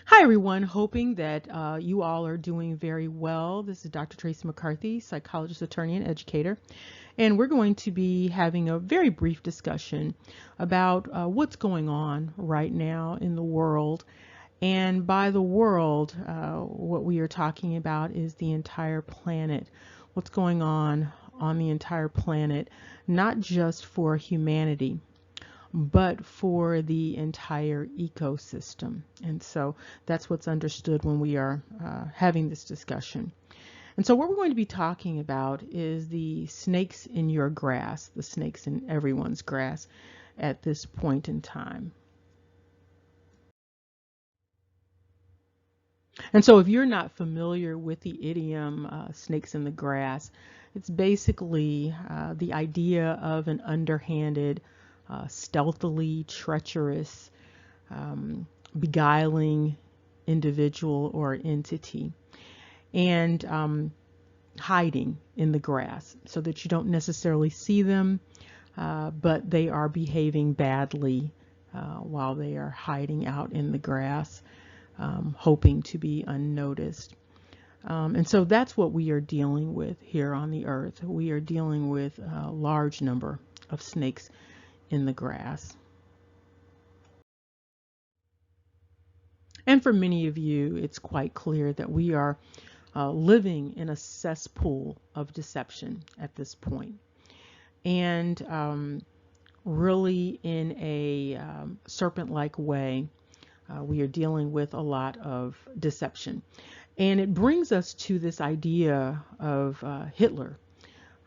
Hi, everyone. Hoping that you all are doing very well. This is Dr. Tracy McCarthy, psychologist, attorney, and educator. And we're going to be having a very brief discussion about what's going on right now in the world. And by the world, what we are talking about is the entire planet. What's going on the entire planet, not just for humanity, but for the entire ecosystem. And so that's what's understood when we are having this discussion. And so what we're going to be talking about is the snakes in your grass, the snakes in everyone's grass at this point in time. And so if you're not familiar with the idiom snakes in the grass, it's basically the idea of an underhanded, stealthily treacherous, beguiling individual or entity, and hiding in the grass so that you don't necessarily see them, but they are behaving badly while they are hiding out in the grass, hoping to be unnoticed. And so that's what we are dealing with here on the earth. We are dealing with a large number of snakes in the grass. And for many of you, it's quite clear that we are living in a cesspool of deception at this point. And really in a serpent-like way, we are dealing with a lot of deception. And it brings us to this idea of Hitler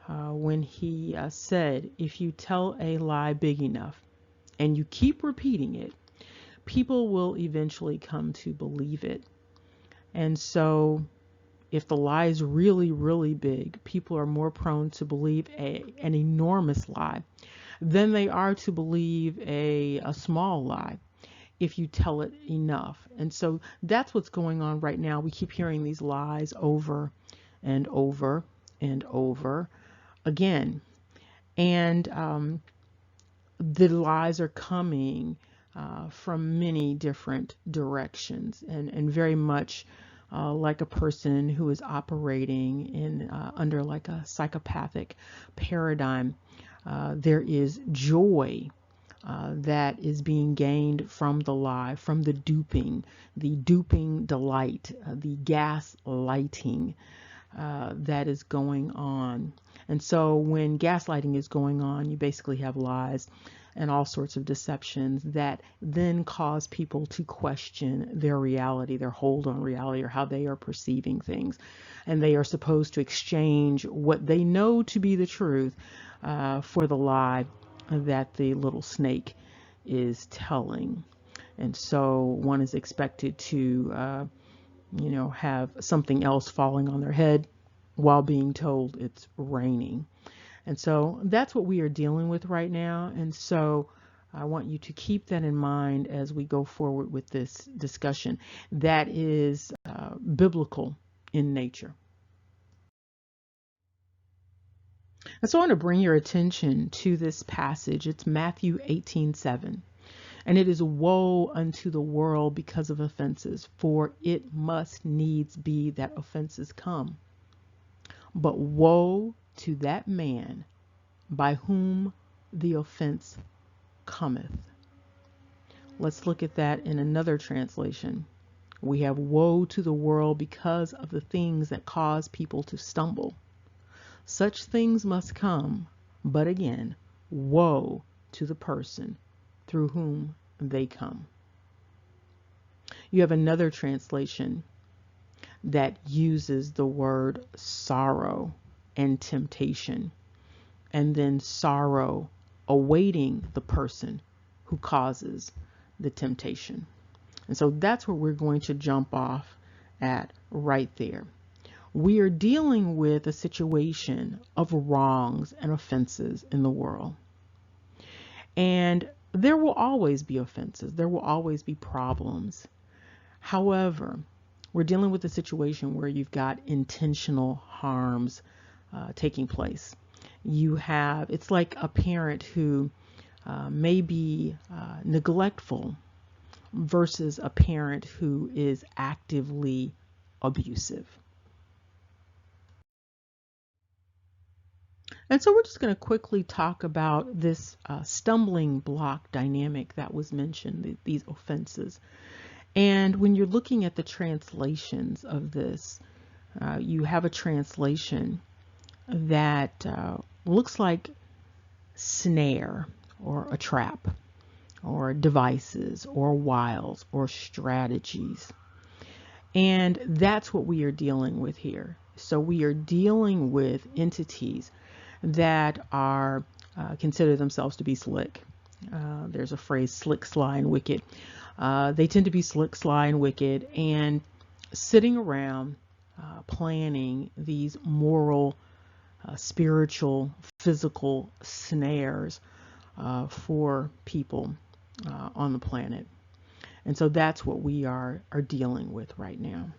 when he said, if you tell a lie big enough and you keep repeating it, people will eventually come to believe it. And so if the lie is really, really big, people are more prone to believe an enormous lie than they are to believe a small lie if you tell it enough. And so that's what's going on right now. We keep hearing these lies over and over and over again. And the lies are coming from many different directions, and very much like a person who is operating in under like a psychopathic paradigm. There is joy that is being gained from the lie, from the duping delight, the gaslighting that is going on. And so when gaslighting is going on, you basically have lies and all sorts of deceptions that then cause people to question their reality, their hold on reality, or how they are perceiving things. And they are supposed to exchange what they know to be the truth for the lie that the little snake is telling. And so one is expected to have something else falling on their head while being told it's raining. And so that's what we are dealing with right now. And so I want you to keep that in mind as we go forward with this discussion that is biblical in nature. And so I want to bring your attention to this passage. It's Matthew 18:7. And it is woe unto the world because of offenses, for it must needs be that offenses come. But woe to that man by whom the offense cometh. Let's look at that in another translation. We have woe to the world because of the things that cause people to stumble. Such things must come, but again, woe to the person through whom they come. You have another translation that uses the word sorrow and temptation, and then sorrow awaiting the person who causes the temptation. And so that's where we're going to jump off at right there. We are dealing with a situation of wrongs and offenses in the world. And there will always be offenses. There will always be problems. However, we're dealing with a situation where you've got intentional harms taking place. It's like a parent who may be neglectful versus a parent who is actively abusive. And so we're just going to quickly talk about this stumbling block dynamic that was mentioned, these offenses. And when you're looking at the translations of this, you have a translation that looks like snare or a trap or devices or wiles or strategies. And that's what we are dealing with here. So we are dealing with entities that are consider themselves to be slick. There's a phrase, slick, sly, and wicked. They tend to be slick, sly, and wicked, and sitting around planning these moral, spiritual, physical snares for people on the planet. And so that's what we are dealing with right now.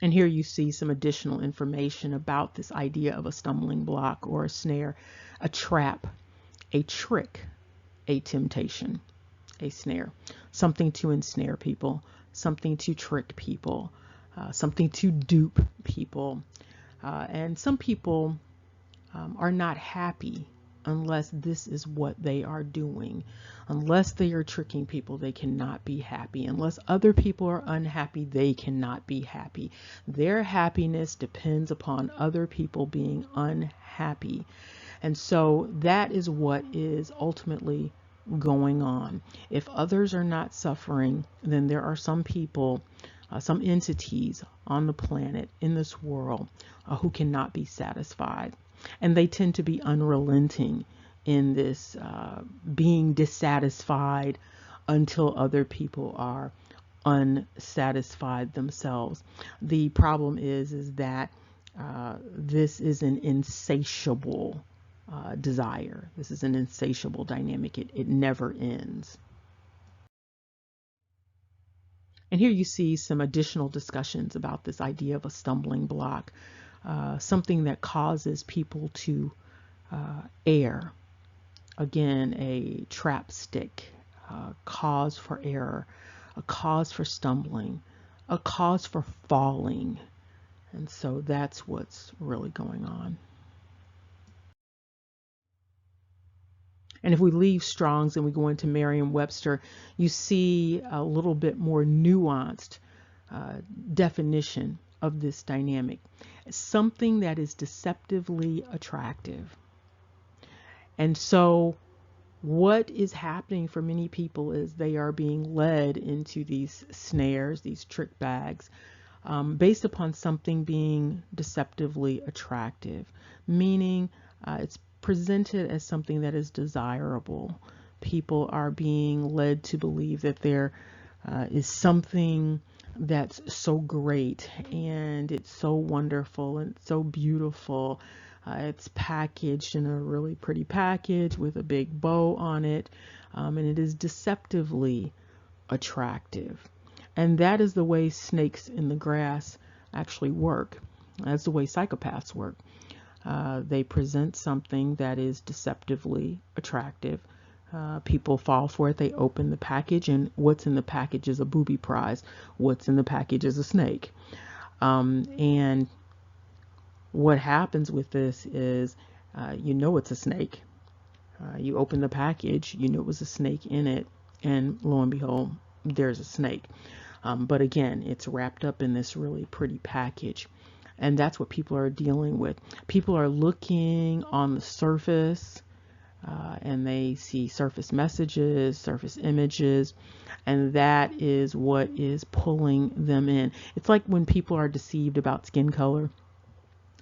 And here you see some additional information about this idea of a stumbling block or a snare, a trap, a trick, a temptation, a snare, something to ensnare people, something to trick people, something to dupe people. And some people are not happy unless this is what they are doing. Unless they are tricking people, they cannot be happy. Unless other people are unhappy, they cannot be happy. Their happiness depends upon other people being unhappy. And so that is what is ultimately going on. If others are not suffering, then there are some people, some entities on the planet, in this world, who cannot be satisfied. And they tend to be unrelenting in this being dissatisfied until other people are unsatisfied themselves. The problem is that this is an insatiable desire. This is an insatiable dynamic. It never ends. And here you see some additional discussions about this idea of a stumbling block, something that causes people to err. Again, a trap stick, cause for error, a cause for stumbling, a cause for falling. And so that's what's really going on. And if we leave Strong's and we go into Merriam-Webster, you see a little bit more nuanced definition of this dynamic. Something that is deceptively attractive. And so what is happening for many people is they are being led into these snares, these trick bags, based upon something being deceptively attractive, meaning it's presented as something that is desirable. People are being led to believe that there is something that's so great and it's so wonderful and so beautiful. It's packaged in a really pretty package with a big bow on it, and it is deceptively attractive. And that is the way snakes in the grass actually work. That's the way psychopaths work. They present something that is deceptively attractive. People fall for it. They open the package, and what's in the package is a booby prize. What's in the package is a snake. And what happens with this is, you know it's a snake. You open the package, you know it was a snake in it, and lo and behold, there's a snake. But again, it's wrapped up in this really pretty package. And that's what people are dealing with. People are looking on the surface, and they see surface messages, surface images, and that is what is pulling them in. It's like when people are deceived about skin color,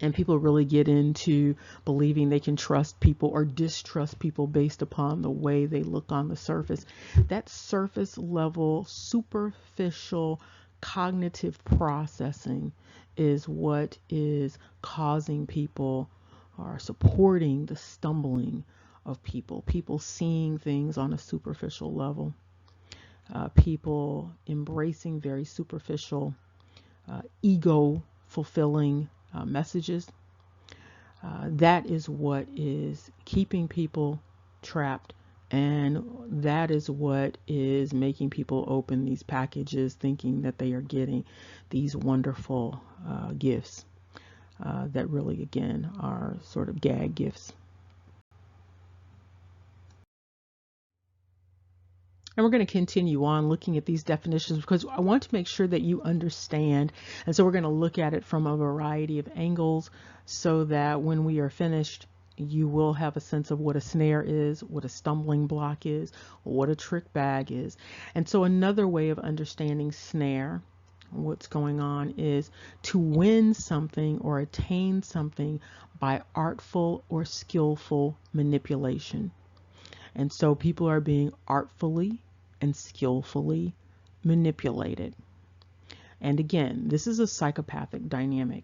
and people really get into believing they can trust people or distrust people based upon the way they look on the surface. That surface level, superficial cognitive processing is what is causing people or supporting the stumbling of people. People seeing things on a superficial level. People embracing very superficial, ego-fulfilling messages. That is what is keeping people trapped And that is what is making people open these packages thinking that they are getting these wonderful gifts that really, again, are sort of gag gifts. And we're going to continue on looking at these definitions because I want to make sure that you understand. And so we're going to look at it from a variety of angles so that when we are finished, you will have a sense of what a snare is, what a stumbling block is, what a trick bag is. And so another way of understanding snare, what's going on, is to win something or attain something by artful or skillful manipulation. And so people are being artfully and skillfully manipulated. And again, this is a psychopathic dynamic.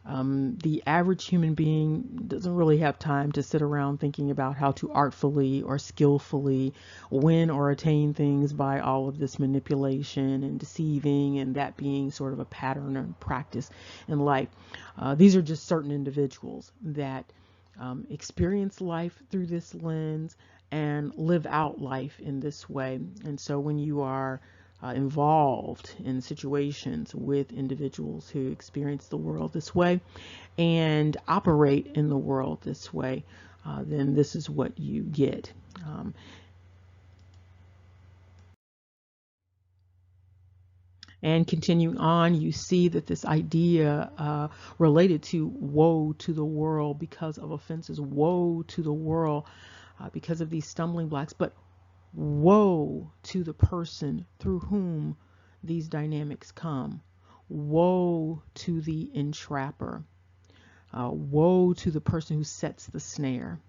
The average human being doesn't really have time to sit around thinking about how to artfully or skillfully win or attain things by all of this manipulation and deceiving, and that being sort of a pattern or practice in life. These are just certain individuals that experience life through this lens and live out life in this way. And so when you are involved in situations with individuals who experience the world this way and operate in the world this way, then this is what you get. And continuing on, you see that this idea related to woe to the world because of offenses, woe to the world because of these stumbling blocks, but woe to the person through whom these dynamics come. Woe to the entrapper. Woe to the person who sets the snare.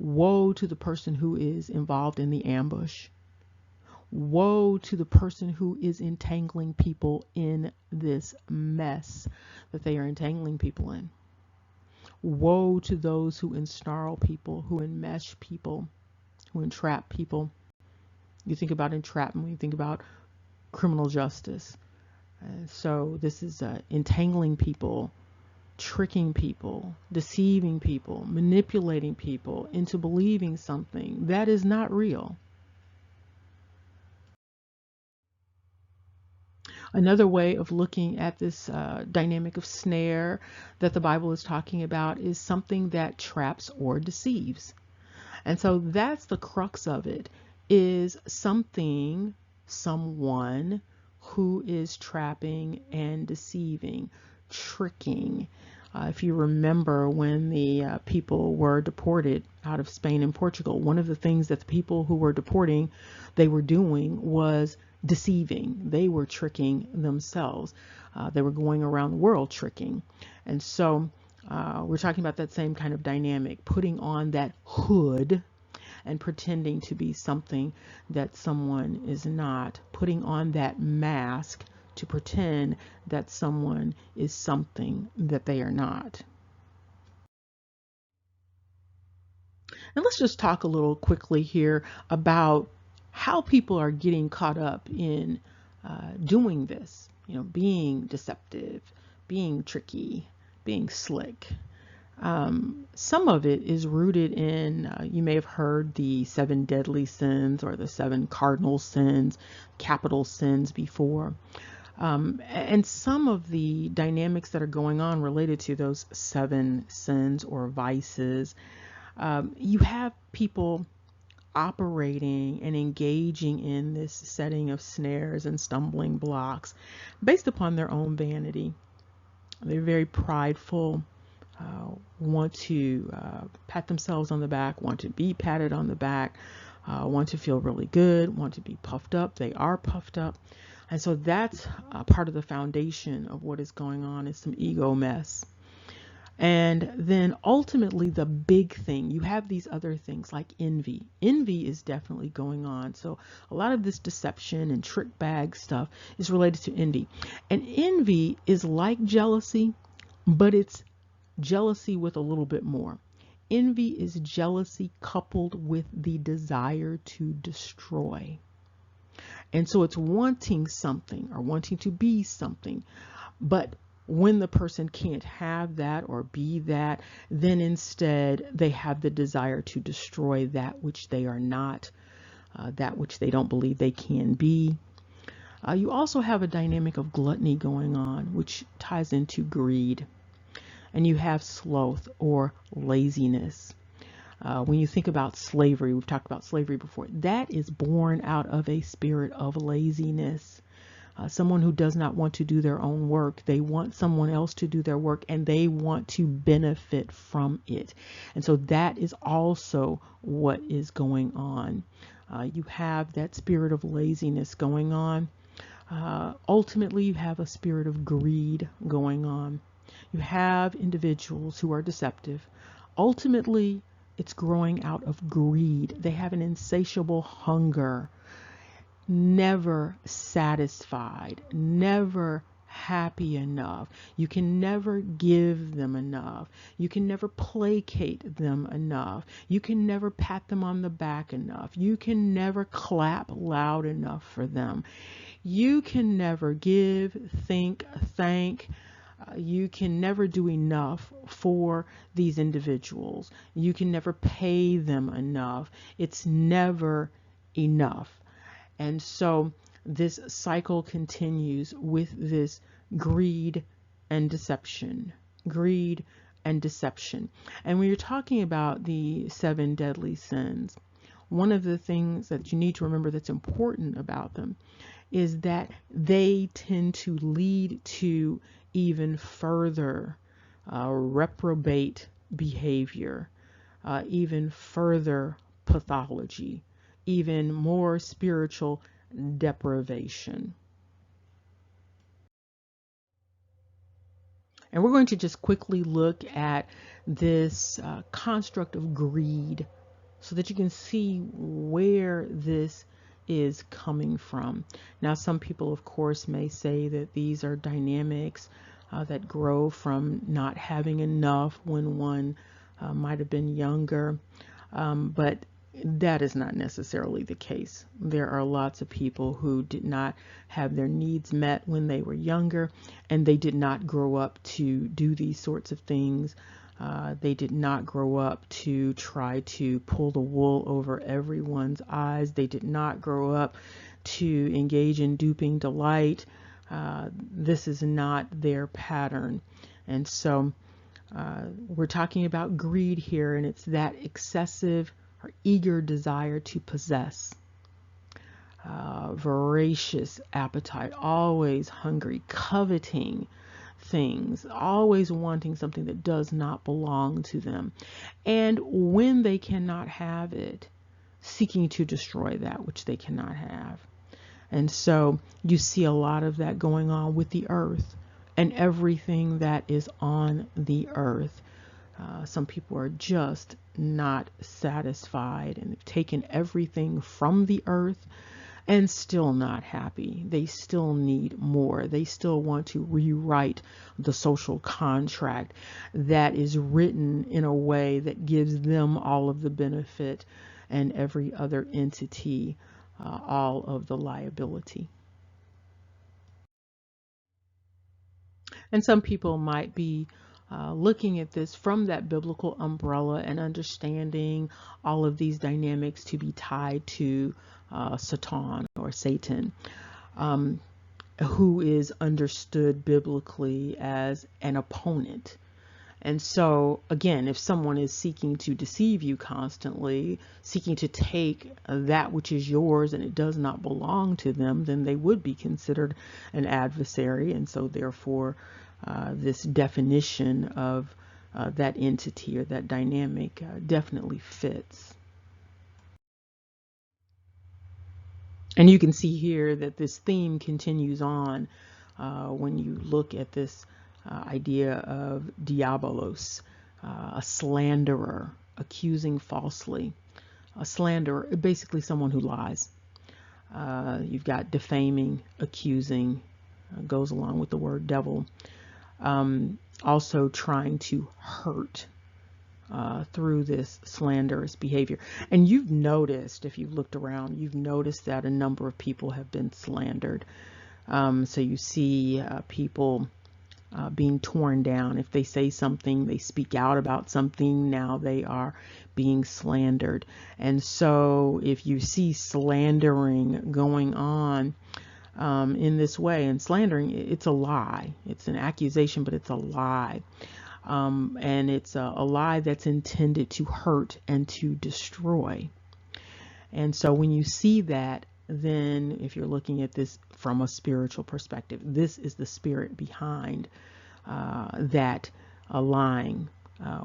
Woe to the person who is involved in the ambush. Woe to the person who is entangling people in this mess that they are entangling people in. Woe to those who ensnarl people, who enmesh people, who entrap people. You think about entrapment, you think about criminal justice. So this is entangling people, tricking people, deceiving people, manipulating people into believing something that is not real. Another way of looking at this dynamic of snare that the Bible is talking about is something that traps or deceives. And so that's the crux of it, is something, someone who is trapping and deceiving, tricking. If you remember when the people were deported out of Spain and Portugal, one of the things that the people who were deporting, they were doing was deceiving. They were tricking themselves. They were going around the world tricking. And so we're talking about that same kind of dynamic, putting on that hood and pretending to be something that someone is not, putting on that mask to pretend that someone is something that they are not. And let's just talk a little quickly here about how people are getting caught up in doing this, being deceptive, being tricky, being slick. Some of it is rooted in, you may have heard the 7 deadly sins or the 7 cardinal sins, capital sins before. And some of the dynamics that are going on related to those 7 sins or vices, you have people operating and engaging in this setting of snares and stumbling blocks based upon their own vanity. They're very prideful, want to pat themselves on the back, want to be patted on the back, want to feel really good, want to be puffed up. They are puffed up. And so that's part of the foundation of what is going on, is some ego mess. And then ultimately the big thing, you have these other things like envy. Envy is definitely going on. So a lot of this deception and trick bag stuff is related to envy. And envy is like jealousy, but it's jealousy with a little bit more. Envy is jealousy coupled with the desire to destroy. And so it's wanting something or wanting to be something, but When the person can't have that or be that, then instead they have the desire to destroy that which they are not, that which they don't believe they can be. You also have a dynamic of gluttony going on, which ties into greed. And you have sloth or laziness. When you think about slavery, we've talked about slavery before, that is born out of a spirit of laziness. Someone who does not want to do their own work. They want someone else to do their work, and they want to benefit from it. And so that is also what is going on. You have that spirit of laziness going on. Ultimately, you have a spirit of greed going on. You have individuals who are deceptive. Ultimately, it's growing out of greed. They have an insatiable hunger, never satisfied, never happy enough. You can never give them enough. You can never placate them enough. You can never pat them on the back enough. You can never clap loud enough for them. You can never give, think, thank. You can never do enough for these individuals. You can never pay them enough. It's never enough. And so this cycle continues with this greed and deception. Greed and deception. And when you're talking about the 7 deadly sins, one of the things that you need to remember that's important about them is that they tend to lead to even further reprobate behavior, even further pathology, even more spiritual deprivation. And we're going to just quickly look at this construct of greed so that you can see where this is coming from. Now, some people, of course, may say that these are dynamics that grow from not having enough when one might have been younger, but that is not necessarily the case. There are lots of people who did not have their needs met when they were younger, and they did not grow up to do these sorts of things. They did not grow up to try to pull the wool over everyone's eyes. They did not grow up to engage in duping delight. This is not their pattern. And so we're talking about greed here, and it's that excessive or eager desire to possess. Voracious appetite, always hungry, coveting things, always wanting something that does not belong to them. And when they cannot have it, seeking to destroy that which they cannot have. And so you see a lot of that going on with the earth and everything that is on the earth. Some people are just not satisfied and have taken everything from the earth and still not happy. They still need more. They still want to rewrite the social contract that is written in a way that gives them all of the benefit and every other entity all of the liability. And some people might be looking at this from that biblical umbrella and understanding all of these dynamics to be tied to Satan or Satan, who is understood biblically as an opponent. And so, again, if someone is seeking to deceive you constantly, seeking to take that which is yours and it does not belong to them, then they would be considered an adversary. And so, therefore, this definition of that entity or that dynamic definitely fits. And you can see here that this theme continues on when you look at this idea of diabolos, a slanderer, accusing falsely. A slanderer, basically someone who lies. You've got defaming, accusing, goes along with the word devil. Also trying to hurt through this slanderous behavior. And you've noticed, if you've looked around, you've noticed that a number of people have been slandered. So you see people being torn down. If they say something, they speak out about something, now they are being slandered. And so if you see slandering going on in this way, and slandering, it's a lie. It's an accusation, but it's a lie. And it's a lie that's intended to hurt and to destroy. And so when you see that, then if you're looking at this from a spiritual perspective, this is the spirit behind that lying,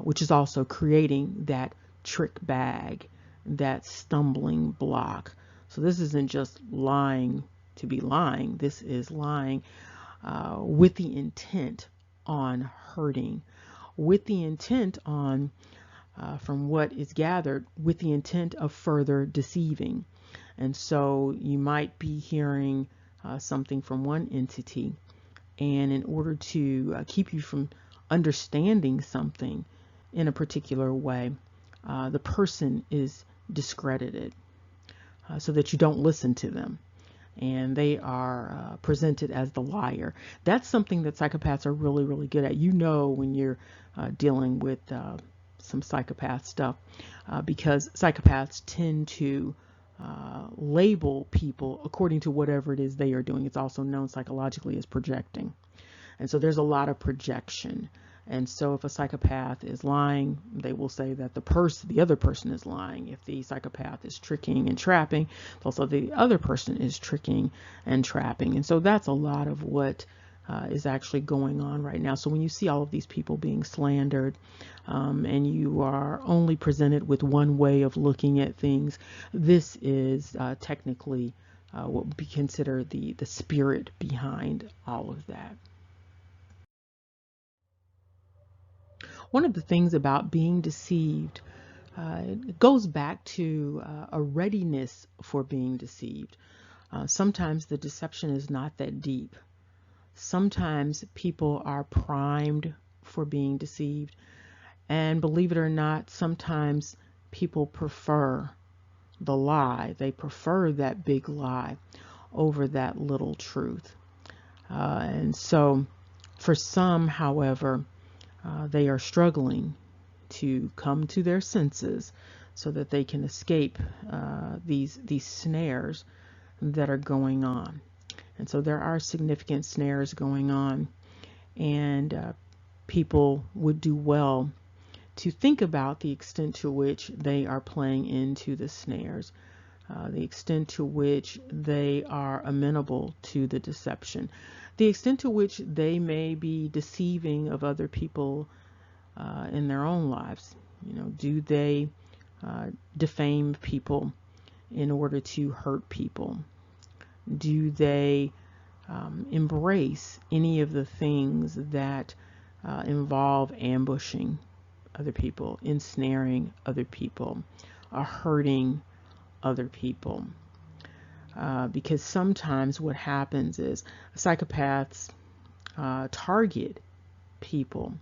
which is also creating that trick bag, that stumbling block. So this isn't just lying to be lying. This is lying with the intent on hurting, with the intent on, from what is gathered, with the intent of further deceiving. And so you might be hearing something from one entity, and in order to keep you from understanding something in a particular way, the person is discredited so that you don't listen to them, and they are presented as the liar. That's something that psychopaths are really, really good at. You know when you're dealing with some psychopath stuff, because psychopaths tend to label people according to whatever it is they are doing. It's also known psychologically as projecting. And so there's a lot of projection. And so if a psychopath is lying, they will say that the other person is lying. If the psychopath is tricking and trapping, they'll say the other person is tricking and trapping. And so that's a lot of what is actually going on right now. So when you see all of these people being slandered, and you are only presented with one way of looking at things, this is technically what would be considered the spirit behind all of that. One of the things about being deceived, it goes back to a readiness for being deceived. Sometimes the deception is not that deep. Sometimes people are primed for being deceived. And believe it or not, sometimes people prefer the lie. They prefer that big lie over that little truth. And so for some, however, they are struggling to come to their senses so that they can escape these snares that are going on. And so there are significant snares going on, and people would do well to think about the extent to which they are playing into the snares, the extent to which they are amenable to the deception, the extent to which they may be deceiving of other people in their own lives. You know, do they defame people in order to hurt people? Do they embrace any of the things that involve ambushing other people, ensnaring other people, hurting other people? Because sometimes what happens is psychopaths target people,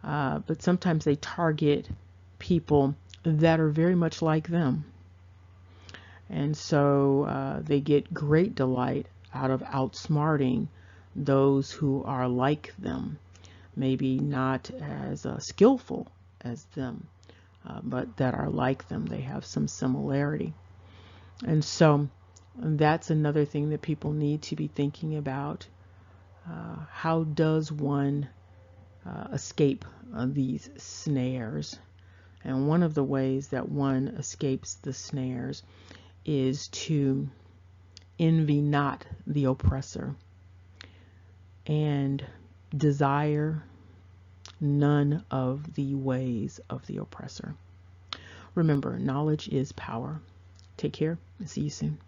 but sometimes they target people that are very much like them. And so they get great delight out of outsmarting those who are like them, maybe not as skillful as them, but that are like them. They have some similarity. And so that's another thing that people need to be thinking about. How does one escape these snares? And one of the ways that one escapes the snares is to envy not the oppressor and desire none of the ways of the oppressor. Remember, knowledge is power. Take care and see you soon.